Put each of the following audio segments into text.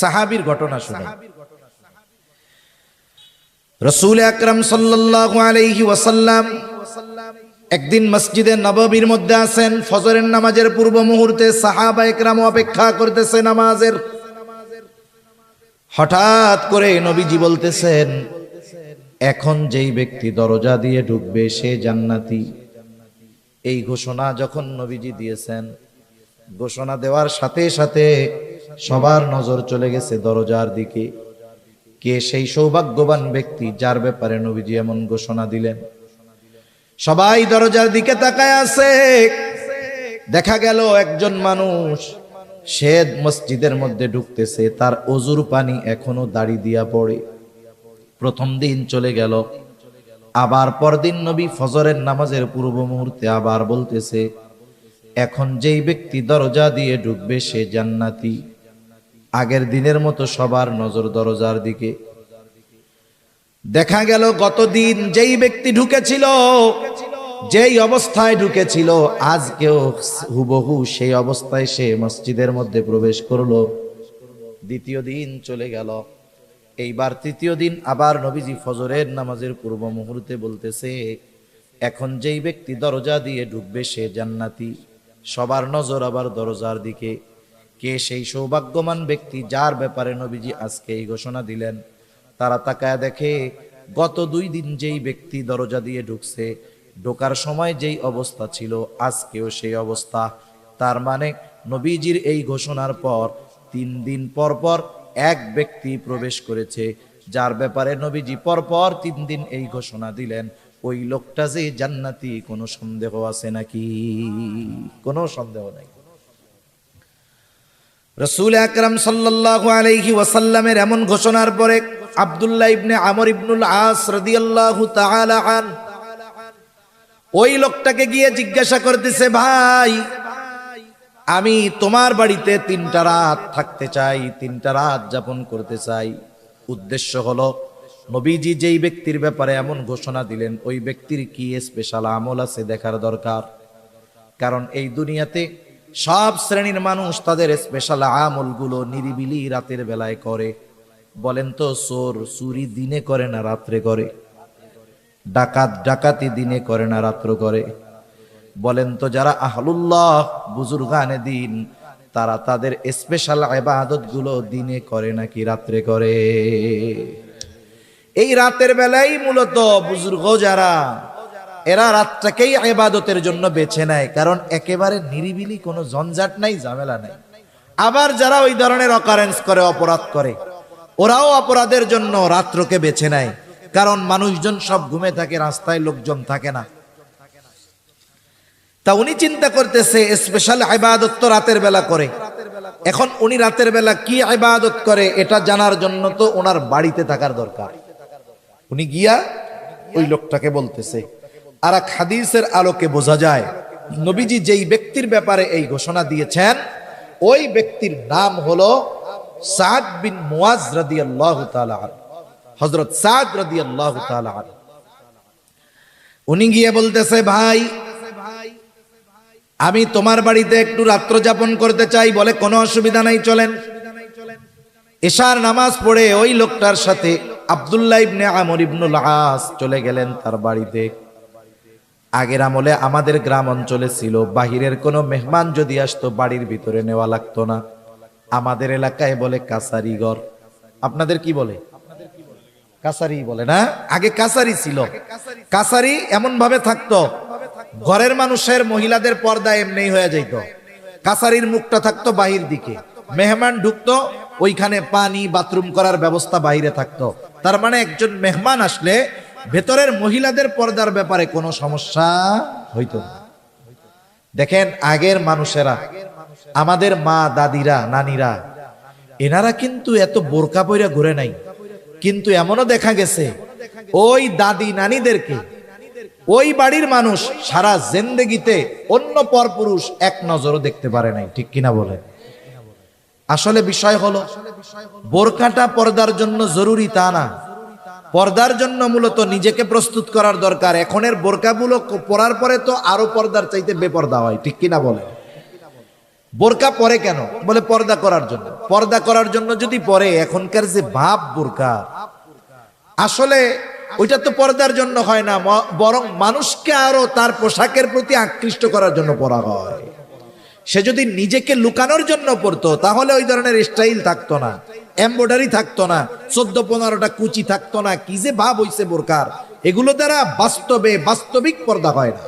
সাহাবীর ঘটনা শুনে রাসূল আকরাম সাল্লাল্লাহু আলাইহি ওয়াসাল্লাম একদিন মসজিদে নববীর মধ্যে আছেন। ফজরের নামাজের পূর্ব মুহূর্তে সাহাবায়ে কেরাম অপেক্ষা করতেছে নামাজের। হঠাৎ করে নবীজি বলতেছেন, এখন যেই ব্যক্তি দরজা দিয়ে ঢুকবে সে জান্নাতি। এই ঘোষণা যখন নবীজি দিয়েছেন, ঘোষণা দেওয়ার সাথে সাথে সবার নজর চলে গেছে দরজার দিকে। কে সেই সৌভাগ্যবান ব্যক্তি যার ব্যাপারে নবীজি এমন ঘোষণা দিলেন? সবাই দরজার দিকে তাকায় আছে। দেখা গেল একজন মানুষ, সে মসজিদের মধ্যে ঢুকতেছে, তার অজুর পানি এখনো দাড়ি দিয়া পড়ে। প্রথম দিন চলে গেল। আবার পরদিন নবী ফজরের নামাজের পূর্ব মুহূর্তে আবার বলতেছে, এখন যেই ব্যক্তি দরজা দিয়ে ঢুকবে সে জান্নাতি। আগের দিনের মতো সবার নজর দরজার দিকে। দেখা গেল গতদিন যেই ব্যক্তি ঢুকেছিল, যেই অবস্থায় ঢুকেছিল, আজকেও হুবহু সেই অবস্থায় সে মসজিদের মধ্যে প্রবেশ করলো। দ্বিতীয় দিন চলে গেল। এইবার তৃতীয় দিন আবার নবীজি ফজরের নামাজের পূর্ব মুহূর্তে বলতেছে, এখন যেই ব্যক্তি দরজা দিয়ে ঢুকবে সে জান্নাতি। সবার নজর আবার দরজার দিকে। কে সেই সৌভাগ্যবান ব্যক্তি যার ব্যাপারে নবীজি আজকে এই ঘোষণা দিলেন? তারা তাকায় দেখে, গত 2 দিন যেই ব্যক্তি দরজা দিয়ে ঢুকছে, ঢোকার সময় যেই অবস্থা ছিল, আজকেও সেই অবস্থা। তার মানে নবীজির এই ঘোষণার পর 3 দিন পর পর এক ব্যক্তি প্রবেশ করেছে, যার ব্যাপারে নবীজি পরপর 3 দিন এই ঘোষণা দিলেন। ওই লোকটা যে জান্নাতি, কোনো সন্দেহ আছে নাকি? কোনো সন্দেহ নাই। রাসূল আকরাম সাল্লাল্লাহু আলাইহি ওয়াসাল্লামের এমন ঘোষণার পরে আব্দুল্লাহ ইবনে আমর ইবনুল আস রাদিয়াল্লাহু তাআলা আন ওই লোকটাকে গিয়ে জিজ্ঞাসা করতেছে, ভাই, আমি তোমার বাড়িতে 3টা রাত থাকতে চাই, 3টা রাত যাপন করতে চাই। উদ্দেশ্য হলো, নবীজি যেই ব্যক্তির ব্যাপারে এমন ঘোষণা দিলেন, ওই ব্যক্তির কি স্পেশাল আমল আছে দেখার দরকার। কারণ এই দুনিয়াতে সব শ্রেণীর মানুষ তাদের স্পেশাল আমলগুলো নিরিবিলি রাতের বেলায় করে। বলেন তো, চোর চুরি দিনে করে না রাত্রে করে? ডাকাত ডাকাতি দিনে করে না রাত্র করে? বলেন তো, যারা আহলুল্লাহ বুজুর্গানে দিন, তারা তাদের স্পেশাল ইবাদত গুলো দিনে করে নাকি রাত্রে করে? এই রাতের বেলায় মূলত বুজুর্গ যারা, এরা রাতটাকেই ইবাদতের জন্য বেছে নেয়, কারণ একেবারে নিরিবিলি, কোনো ঝঞ্ঝাট নাই, ঝামেলা নাই। আবার যারা ওই ধরনের অকারেন্স করে, অপরাধ করে, ওরাও অপরাধের জন্য রাত্রকে বেছে নেয়, কারণ মানুষজন সব ঘুমে থাকে, রাস্তায় লোকজন থাকে না। তা উনি চিন্তা করতেছে স্পেশাল ইবাদত তো রাতের বেলা করে। এখন উনি রাতের বেলা কি ইবাদত করে এটা জানার জন্য তো ওনার বাড়িতে থাকার দরকার। উনি গিয়া ওই লোকটাকে বলতেছে। আর এক হাদিসের আলোকে বোঝা যায়, নবীজি যেই ব্যক্তির ব্যাপারে এই ঘোষণা দিয়েছেন, ওই ব্যক্তির নাম হলো সাদ বিন মুআজ রাদিয়াল্লাহু তাআলা আনহু, হযরত সাদ রাদিয়াল্লাহু তাআলা আনহু। উনি গিয়ে বলতেছে, ভাই, আমি তোমার বাড়িতে একটু রাত্র যাপন করতে চাই। বলে, কোনো অসুবিধা নাই, চলেন। এশার নামাজ পড়ে ওই লোকটার সাথে আব্দুল্লাহ ইবনে আমর ইবনুল আস চলে গেলেন তার বাড়িতে। আগের আমলে আমাদের গ্রাম অঞ্চলে ছিল, বাহিরের কোনো মেহমান যদি আসতো বাড়ির ভিতরে নেওয়া লাগতো না। আমাদের এলাকায় বলে কাছারি ঘর। আপনাদের কি বলে? কাছারি বলে না? আগে কাছারি ছিল। কাছারি এমন ভাবে থাকতো, ঘরের মানুষের মহিলাদের পর্দা এমনি হয়ে যাইত। কাছারির মুখটা থাকতো বাহির দিকে, মেহমান ঢুকতো, ওইখানে পানি বাথরুম করার ব্যবস্থা বাইরে থাকতো। তার মানে একজন মেহমান আসলে ভেতরের মহিলাদের পর্দার ব্যাপারে কোনো সমস্যা হইতো না। দেখেন, আগের মানুষেরা, আমাদের মা দাদিরা, নানিরা, এনারা কিন্তু এত বোরকা পইরা ঘুরে নাই। কিন্তু এমনও দেখা গেছে, ওই দাদি নানিদেরকে ওই বাড়ির মানুষ সারা জিন্দেগিতে অন্য পরপুরুষ এক নজরও দেখতে পারে নাই। ঠিক কিনা বলেন? আসলে বিষয় হলো, বোরকাটা পর্দার জন্য জরুরি তা না। পর্দার জন্য মূলত নিজেকে প্রস্তুত করার দরকার। এখনের বোরকাগুলো পরার পরে তো আরো পর্দার চাইতে বেপর্দা হয়। ঠিক কিনা বলেন? বোরকা পরে কেন? বলে পর্দা করার জন্য। পর্দা করার জন্য যদি পরে, এখনকার যে ভাব বোরকা, আসলে ওইটা তো পর্দার জন্য হয় না, বরং মানুষকে আরো তার পোশাকের প্রতি আকৃষ্ট করার জন্য পরা হয়। সে যদি নিজেকে লুকানোর জন্য পরতো তাহলে ওই ধরনের স্টাইল থাকতো না, এমব্রয়ডারি থাকতো না, 14-15টা কুচি থাকতো না। কি যে ভাব হইছে বোরকার, এগুলো দ্বারা বাস্তবিক পর্দা হয় না।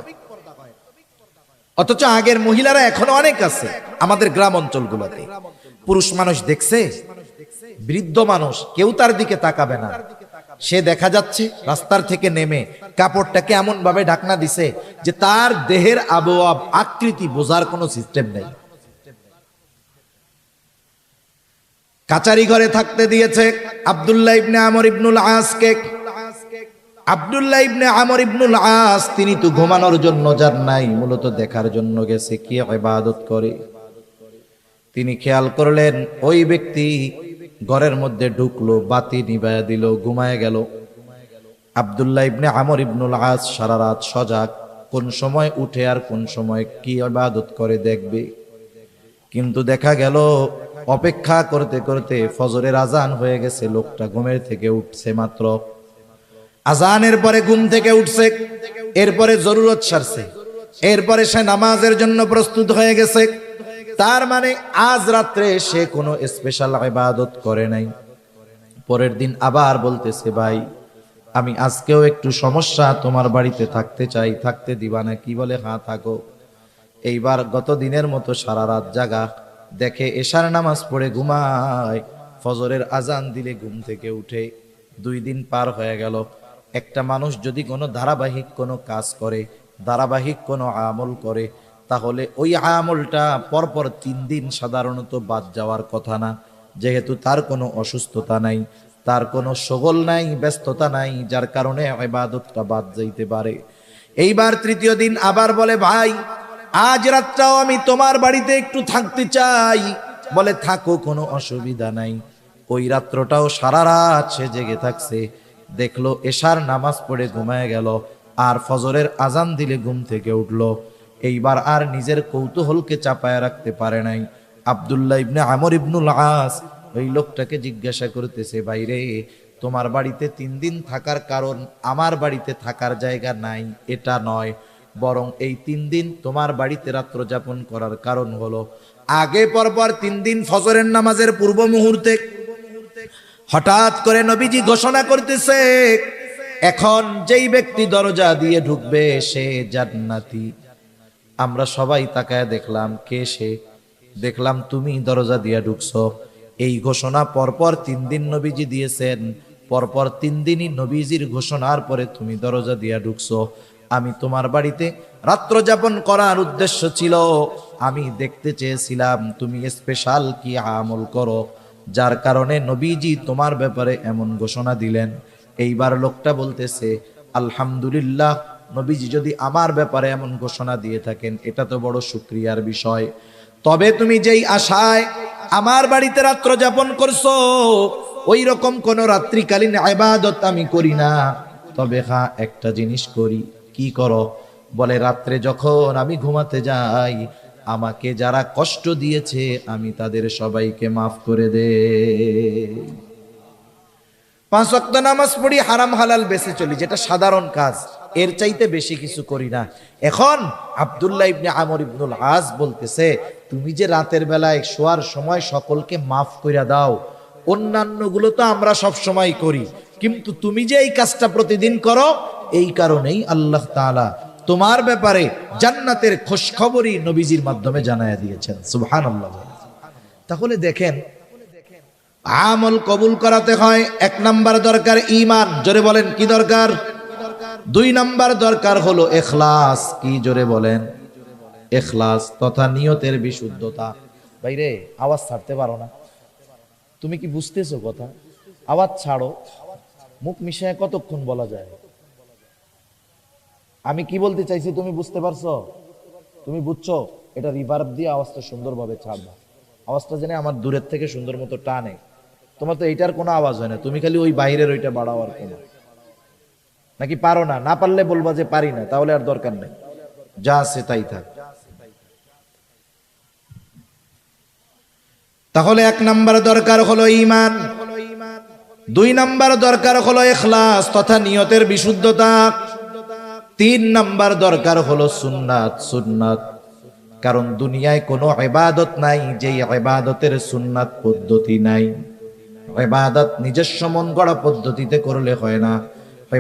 অথচ আগের মহিলারা এখনো অনেক আছে আমাদের গ্রাম অঞ্চলগুলোতে। পুরুষ মানুষ দেখছে, বৃদ্ধ মানুষ, কেউ তার দিকে তাকাবে না। সে দেখা যাচ্ছে রাস্তার থেকে নেমে কাপড়টাকে এমন ভাবে ঢাকনা দিছে যে তার দেহের আবহাওয়া আকৃতি বোঝার কোনো সিস্টেম নেই। কাচারি ঘরে থাকতে দিয়েছে আব্দুল্লাহ ইবনে আমর ইবনুল আসকে। আব্দুল্লাহ ইবনে আমর ইবনুল আস তিনি তো ঘুমানোর জন্য যান নাই, মূলত দেখার জন্য গেছে কি ইবাদত করে। তিনি খেয়াল করলেন ওই ব্যক্তি ঘরের মধ্যে ঢুকলো, বাতি নিভায়া দিল, ঘুমায় গেল। আব্দুল্লাহ ইবনে আমর ইবনুল আস সারা রাত সজাগ, কোন সময় উঠে আর কোন সময় কি ইবাদত করে দেখবে। কিন্তু দেখা গেল অপেক্ষা করতে করতে ফজরের আজান হয়ে গেছে, লোকটা ঘুমের থেকে উঠছে মাত্র। আজানের পরে ঘুম থেকে উঠছে, এরপরে জরুরত সারছে, এরপরে সে নামাজের জন্য প্রস্তুত হয়ে গেছে। তার মানে আজ রাত্রে সে কোনো স্পেশাল ইবাদত করে নাই। পরের দিন আবার বলতেছে, ভাই আমি আজকেও একটু সমস্যা, তোমার বাড়িতে থাকতে চাই, থাকতে দিবা না? কি বলে, হ্যাঁ থাকো। এইবার গত দিনের মতো সারা রাত জাগা, দেখে এশার নামাজ পড়ে ঘুমায়, ফজরের আজান দিলে ঘুম থেকে উঠে। 2 দিন পার হয়ে গেল। একটা মানুষ যদি কোনো ধারাবাহিক কোনো কাজ করে, ধারাবাহিক কোনো আমল করে, তাহলে ওই আমলটা পরপর 3 দিন সাধারণত বাদ যাওয়ার কথা না, যেহেতু তার কোনো অসুস্থতা নাই, তার কোনো শগল নাই, ব্যস্ততা নাই, যার কারণে ইবাদতটা বাদ যাইতে পারে। এইবার 3য় দিন আবার বলে, ভাই আজ রাতটাও আমি তোমার বাড়িতে একটু থাকতে চাই। বলে থাকো, কোনো অসুবিধা নাই। ওই রাত্রটাও সারা রাত সে জেগে থাকছে। দেখলো এশার নামাজ পড়ে ঘুমায় গেল, আর ফজরের আজান দিলে ঘুম থেকে উঠলো। এইবার আর নিজের কৌতূহলকে চাপায় রাখতে পারে নাই। আব্দুল্লাহ ইবনে আমর ইবনুল আস ওই লোকটাকে জিজ্ঞাসা করতেছে, ভাইরে তোমার বাড়িতে 3 দিন থাকার কারণ আমার বাড়িতে থাকার জায়গা নাই এটা নয়, বরং এই 3 দিন তোমার বাড়িতে রাত্র যাপন করার কারণ হলো আগে পরপর 3 দিন ফজরের নামাজের পূর্ব মুহূর্তে হঠাৎ করে নবীজি ঘোষণা করতেছে, এখন যেই ব্যক্তি দরজা দিয়ে ঢুকবে সে জান্নাতি। আমরা সবাই তাকায় দেখলাম, কে সে? দেখলাম তুমি দরজা দিয়ে ঢুকছো। এই ঘোষণা পরপর 3 দিন নবীজি দিয়েছেন, পরপর 3 দিনই নবীজির ঘোষণার পরে তুমি দরজা দিয়ে ঢুকছো। আমি তোমার বাড়িতে রাত্র যাপন করার উদ্দেশ্য ছিল, আমি দেখতে চেয়েছিলাম তুমি স্পেশাল কি আমল করো, যার কারণে নবীজি তোমার ব্যাপারে এমন ঘোষণা দিলেন। এইবার লোকটা বলতেছে, আলহামদুলিল্লাহ, নবীজি যদি আমার ব্যাপারে এমন ঘোষণা দিয়ে থাকেন এটা তো বড় শুকরিয়ার বিষয়। তবে তুমি যেই আশায় আমার বাড়িতে রাত্র যাপন করছো, ওই রকম কোন রাত্রিকালীন ইবাদত আমি করি না। তবে হ্যাঁ একটা জিনিস করি। কি করো? বলে রাত্রে যখন আমি ঘুমাতে যাই, আমাকে যারা কষ্ট দিয়েছে আমি তাদের সবাইকে মাফ করে দে। 5 ওয়াক্ত নামাজ পড়ি, হারাম হালাল বেঁচে চলি, যেটা সাধারণ কাজ, এর চাইতে বেশি কিছু করি না। এখন আব্দুল্লাহ ইবনে আমর ইবনুল আস বলতেছে, তুমি যে রাতের বেলায় শোয়ার সময় সকলকে মাফ কইরা দাও, অন্যান্য গুলো তো আমরা সব সময় করি, কিন্তু তুমি যে এই কাজটা প্রতিদিন করো, এই কারণেই আল্লাহ তাআলা তোমার ব্যাপারে জান্নাতের খোঁজখবরই নবীজির মাধ্যমে জানায়া দিয়েছেন। সুবহানাল্লাহ। তাহলে দেখেন, আমল কবুল করাতে হয় 1 নাম্বার দরকার ঈমান। জোরে বলেন কি দরকার? 2 নাম্বার দরকার হলো ইখলাস। কি জোরে বলেন? ইখলাস তথা নিয়তের বিশুদ্ধতা। ভাইরে আওয়াজ ছাড়তে পারো না? তুমি কি বুঝতেছো কথা? আওয়াজ ছাড়ো, মুখ মিশায় কতক্ষণ বলা যায়? আমি কি বলতে চাইছি তুমি বুঝতে পারছো? তুমি বুঝছো? এটা রিভার্ব দিয়ে আওয়াজটা সুন্দরভাবে ছাড়বা, আওয়াজটা জেনে আমার দূরের থেকে সুন্দর মতো টানে। তোমার তো এইটার কোনো আওয়াজ হয় না, তুমি খালি ওই বাইরের ওইটা বাড়াও আর কোনো। নাকি পারো না? না পারলে বলবা যে পারি না, তাহলে আর দরকার নেই, যা আছে তাই থাক। তাহলে 1 নাম্বার দরকার হলো ঈমান, 2 নাম্বার দরকার হলো ইখলাস তথা নিয়তের বিশুদ্ধতা, 3 নাম্বার দরকার হলো সুন্নাত। কারণ দুনিয়ায় কোনো ইবাদত নাই যেই ইবাদতের সুন্নাত পদ্ধতি নাই। ইবাদত নিজস্ব মন গড়া পদ্ধতিতে করলে হয় না,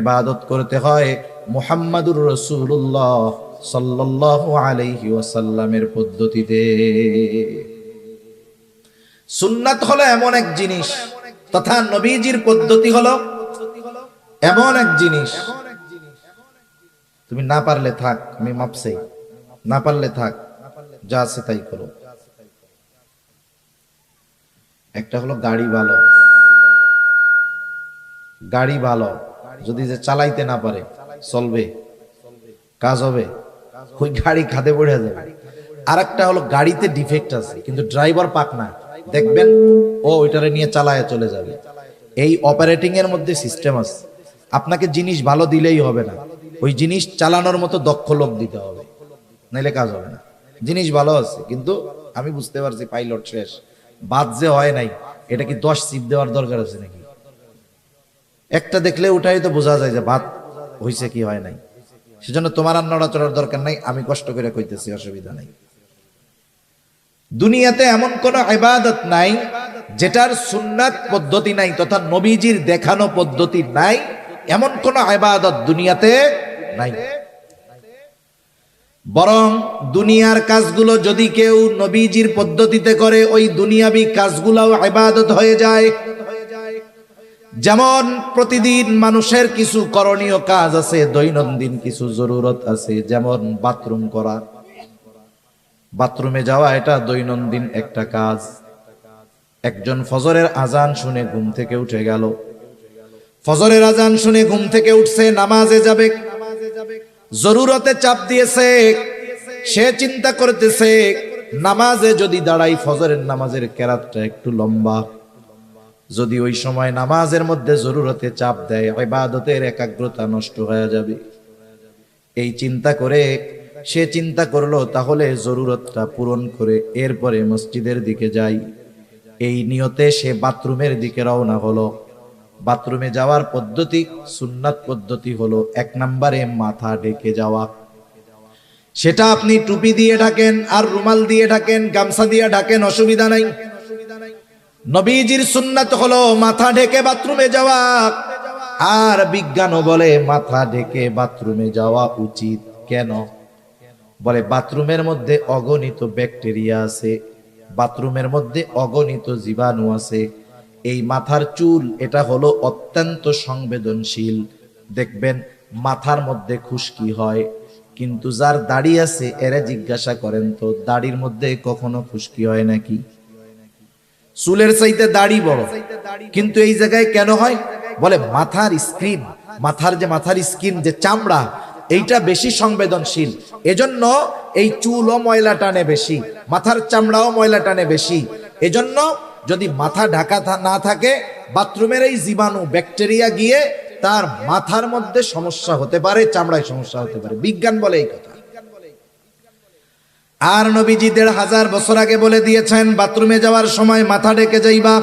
ইবাদত করতে হয় মুহাম্মাদুর রাসূলুল্লাহ সাল্লাল্লাহু আলাইহি ওয়াসাল্লামের পদ্ধতিতে। সুন্নাত হলো এমন এক জিনিস তথা নবীজির পদ্ধতি হলো এমন এক জিনিস, তুমি না পারলে থাক, আমি মাপছি, না পারলে থাক, যা আছে তাই করো। একটা হলো গাড়ি ভালো, যদি যে চালাইতে না পারে চলবে, কাজ হবে, ওই গাড়ি খাদে পড়ে যাবে। আর একটা হলো গাড়িতে ডিফেক্ট আছে কিন্তু ড্রাইভার পাক না, দেখবেন ও ওইটারে নিয়ে চালায় চলে যাবে। এই অপারেটিং এর মধ্যে সিস্টেম আছে, আপনাকে জিনিস ভালো দিলেই হবে না, ওই জিনিস চালানোর মতো দক্ষ লোক দিতে হবে, নাইলে কাজ হবে না। জিনিস ভালো আছে কিন্তু আমি বুঝতে পারছি পাইলট শেষ, বাদ যে হয় নাই, এটা কি 10 সিপ দেওয়ার দরকার আছে নাকি? একটা দেখলে ওটাই তো বোঝা যায় যে বাদ হইছে কি হয় নাই। সেজন্য তোমার আর নড়াচড়ার দরকার নাই, আমি কষ্ট করে কইতেছি, অসুবিধা নাই। দুনিয়াতে এমন কোন ইবাদত নাই যেটার সুন্নাত পদ্ধতি নাই তথা নবীজির দেখানো পদ্ধতি নাই, এমন কোন ইবাদত দুনিয়াতে নাই। বরং দুনিয়ার কাজগুলো যদি কেউ নবীজির পদ্ধতিতে করে, ওই দুনিয়াবি কাজগুলোও ইবাদত হয়ে যায়। যেমন প্রতিদিন মানুষের কিছু করণীয় কাজ আছে, দৈনন্দিন কিছু জরুরত আছে, যেমন বাথরুম করা, বাথরুমে যাওয়া, এটা দৈনন্দিন একটা কাজ। একজন ফজরের আজান শুনে ঘুম থেকে উঠে গেল, ফজরের আজান শুনে ঘুম থেকে উঠছে, নামাজে যাবে, জরুরতে চাপ দিয়েছে, সে চিন্তা করতেছে নামাজে যদি দাঁড়াই, ফজরের নামাজের কেরাতটা একটু লম্বা, যদি ওই সময় নামাজের মধ্যে জরুরতে চাপ দেয়, ইবাদতের একাগ্রতা নষ্ট হয়ে যাবে। এই চিন্তা করে সে চিন্তা করলো তাহলে জরুরতটা পূরণ করে এরপরে মসজিদের দিকে যাই। এই নিয়তে সে বাথরুমের দিকে রওনা হলো। বাথরুমে যাওয়ার পদ্ধতি, সুন্নাত পদ্ধতি হলো 1 নম্বরে মাথা ঢেকে যাওয়া। সেটা আপনি টুপি দিয়ে ঢাকেন আর রুমাল দিয়ে ঢাকেন, গামছা দিয়ে ঢাকেন, অসুবিধা নাই। নবীজির সুন্নাত হলো মাথা ঢেকে বাথরুমে যাওয়া। আর বিজ্ঞানও বলে মাথা ঢেকে বাথরুমে যাওয়া উচিত। কেন? বলে বাথরুমের মধ্যে অগণিত ব্যাকটেরিয়া আছে, বাথরুমের মধ্যে অগণিত জীবাণু আছে। এই মাথার চুল এটা হলো অত্যন্ত সংবেদনশীল। দেখবেন মাথার মধ্যে খুশকি হয়, কিন্তু যার দাড়ি আছে এরা জিজ্ঞাসা করেন তো দাড়ির মধ্যে কখনো খুশকি হয় নাকি? চুলের চাইতে দাড়ি বড়, কিন্তু এই জায়গায় কেন হয়? বলে মাথার স্কিন, মাথার স্কিন যে চামড়া, এইটা বেশি সংবেদনশীল। এজন্য এই চুলও ময়লা টানে বেশি, মাথার চামড়াও ময়লা টানে বেশি। এজন্য যদি মাথা ঢাকা না থাকে, বাথরুমের এই জীবাণু ব্যাকটেরিয়া গিয়ে তার মাথার মধ্যে সমস্যা হতে পারে, চামড়ায় সমস্যা হতে পারে। বিজ্ঞান বলে এই কথা। আর নবীজি 1500 বছর আগে বলে দিয়েছেন বাথরুমে যাওয়ার সময় মাথা ঢেকে যাইবা।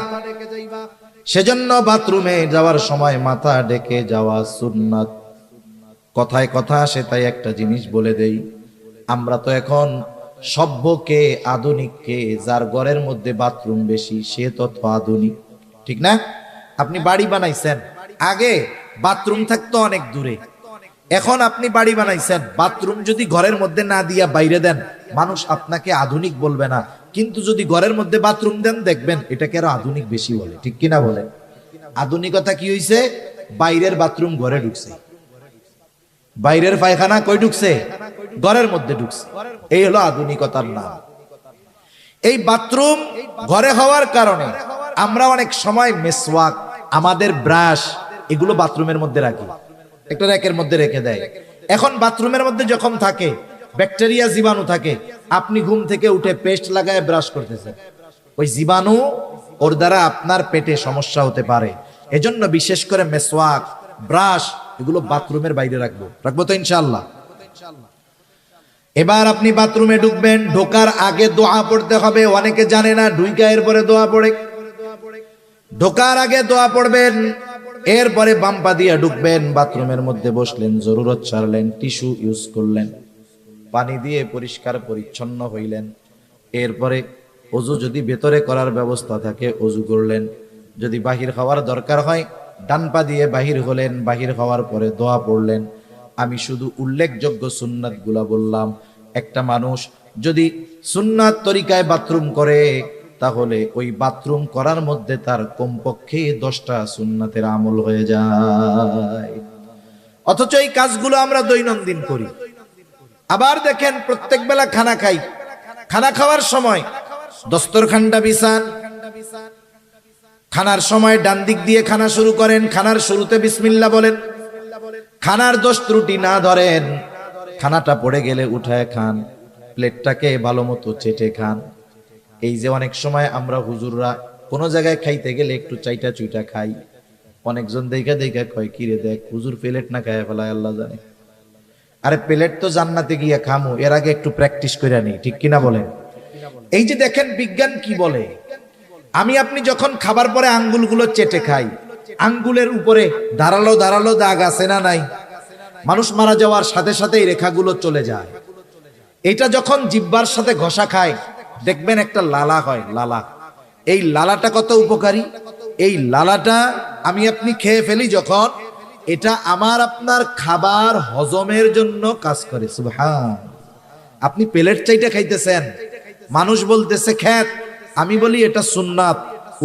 সেজন্য বাথরুমে যাওয়ার সময় মাথা ঢেকে যাওয়া সুন্নাত। কথায় কথা আসে তাই একটা জিনিস বলে দেই, আমরা তো এখন সভ্যকে আধুনিককে, যার ঘরের মধ্যে বাথরুম বেশি সে তত আধুনিক, ঠিক না? আপনি বাড়ি বানাইছেন, আগে বাথরুম থাকতো অনেক দূরে, এখন আপনি বাড়ি বানাইছেন, বাথরুম যদি ঘরের মধ্যে না দিয়া বাইরে দেন, মানুষ আপনাকে আধুনিক বলবে না। কিন্তু যদি ঘরের মধ্যে বাথরুম দেন, দেখবেন এটাকে আরো আধুনিক বেশি বলে, ঠিক কিনা বলে? আধুনিকতা কি হইছে? বাইরের বাথরুম ঘরে ঢুকছে, বাইরের পায়খানা কই ঢুকছে? ঘরের মধ্যে ঢুকছে। এই হলো আধুনিকতার নাম। এই বাথরুম ঘরে হওয়ার কারণে আমরা অনেক সময় মেসওয়াক, আমাদের ব্রাশ, এগুলো বাথরুমের মধ্যে রাখি, একটা র্যাকের মধ্যে রেখে দেয়। এখন বাথরুমের মধ্যে যখন থাকে ব্যাকটেরিয়া, জীবাণু থাকে, আপনি ঘুম থেকে উঠে পেস্ট লাগায় ব্রাশ করতেছেন, ওই জীবাণু ওর দ্বারা আপনার পেটে সমস্যা হতে পারে। এজন্য বিশেষ করে মেসওয়াক, ব্রাশ, এগুলো বাথরুমের বাইরে রাখবো তো ইনশাআল্লাহ। এবার আপনি বাথরুমে ঢুকবেন, ঢোকার আগে দোয়া পড়তে হবে। অনেকে জানে না, ঢুইকা এরপরে দোয়া পড়ে। ঢোকার আগে দোয়া পড়বেন, এরপরে বাম পা দিয়ে ঢুকবেন, বাথরুমের মধ্যে বসলেন, জরুরত ছাড়লেন, টিস্যু ইউজ করলেন, পানি দিয়ে পরিষ্কার পরিচ্ছন্ন হইলেন। এরপরে ওযু যদি ভেতরে করার ব্যবস্থা থাকে ওযু করলেন, যদি বাহির হওয়ার দরকার হয় ডান পা দিয়ে বাহির হলেন, বাহির হওয়ার পরে দোয়া পড়লেন। আমি শুধু উল্লেখযোগ্য সুন্নাতগুলা বললাম। একটা মানুষ যদি সুন্নাত তরিকায় বাথরুম করে তাহলে ওই বাথরুম করার মধ্যে তার কমপক্ষে 10টা সুন্নাতের আমল হয়ে যায়। অথচ এই কাজগুলো আমরা দৈনন্দিন করি। আবার দেখেন, প্রত্যেক বেলা খানা খাই, খানা খাওয়ার সময় দস্তরখানটা বিছান, খানার সময় ডান দিক দিয়ে খানা শুরু করেন, খানার শুরুতে বিসমিল্লাহ বলেন, খানার দোষ ত্রুটি না ধরেন, খানাটা পড়ে গেলে উঠায় খান, প্লেটটাকে ভালো মতো চেটে খান। এই যে অনেক সময় আমরা হুজুররা কোনো জায়গায় খাইতে গেলে একটু চাইটা চুইটা খাই, অনেকজন দেখা দেখা কয় কি রে দেখ হুজুর প্লেট না খায় ফেলায়, আল্লাহ জানে। আরে প্লেট তো জান্নাতে গিয়া খামু, এর আগে একটু প্র্যাকটিস করে নি, ঠিক কিনা বলেন? এই যে দেখেন বিজ্ঞান কি বলে, আমি আপনি যখন খাবার পরে আঙ্গুলগুলো চেটে খাই, আঙ্গুলের উপরে ধারালো ধারালো দাগ আছে না নাই? মানুষ মারা যাওয়ার সাথে সাথে এই রেখাগুলো চলে যায়। এটা যখন জিহ্বার সাথে ঘষা খায় দেখবেন একটা লালা হয়, লালা। এই লালাটা কত উপকারী! এই লালাটা আমি আপনি খেয়ে ফেলি যখন, এটা আমার আপনার খাবার হজমের জন্য কাজ করে। সুবহান। আপনি প্লেট চাইটা খাইতেছেন, মানুষ বলতেছে খ্যাত, আমি বলি এটা সুন্নাত।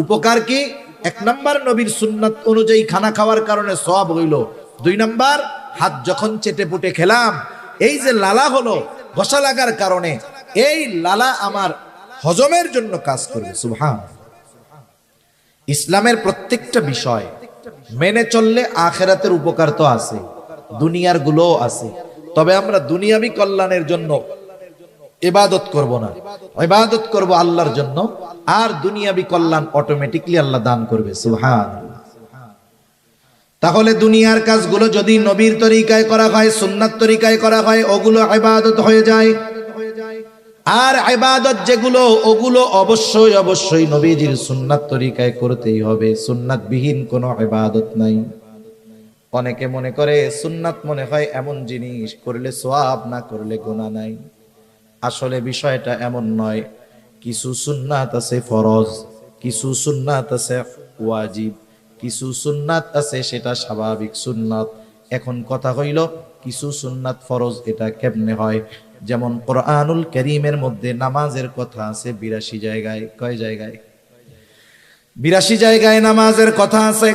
উপকার কি? 1 নাম্বার নবীর সুন্নাত অনুযায়ী খানা খাওয়ার কারণে সওয়াব হইল। 2 নাম্বার, হাত যখন চেটে পুটে খেলাম, এই যে লালা হলো ঘষা লাগার কারণে, এই লালা আমার হজমের জন্য কাজ করবে। সুবহান। ইসলামের প্রত্যেকটা বিষয় মেনে চললে আখিরাতের উপকার তো আছে, দুনিয়ার গুলোও আছে। তবে আমরা দুনিয়াবি কল্যাণের জন্য ইবাদত করব না, ইবাদত করব আল্লাহর জন্য, আর দুনিয়াবি কল্যাণ অটোমেটিকলি আল্লাহ দান করবে। সুবহানাল্লাহ। তাহলে দুনিয়ার কাজগুলো যদি নবীর তরিকায় করা হয়, সুন্নাত তরিকায় করা হয়, ওগুলো ইবাদত হয়ে যায়। আর ইবাদত যেগুলো, ওগুলো অবশ্যই অবশ্যই নবীজির সুন্নাত তরিকায় করতেই হবে। সুন্নাতবিহীন কোনো ইবাদত নাই। অনেকে মনে করে সুন্নাত মনে হয় এমন জিনিস, করলে সওয়াব না করলে গুনাহ নাই। আসলে বিষয়টা এমন নয়। কিছু সুন্নাত আছে ফরজ, কিছু সুন্নাত আছে ওয়াজিব, কিছু সুন্নাত আছে সেটা স্বাভাবিক সুন্নাত। এখন কথা হইল কিছু সুন্নাত ফরজ, এটা কেমনে হয়? যেমন কোরআনুল কারীমের মধ্যে নামাজের কথা আছে 82 জায়গায়। কয় জায়গায়? 82 জায়গায় নামাজের কথা আছে।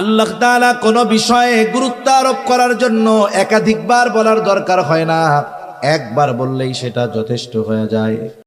আল্লাহ তাআলা কোন বিষয়ে গুরুত্ব আরোপ করার জন্য একাধিকবার বলার দরকার হয় না, একবার বললেই সেটা যথেষ্ট হয়ে যায়।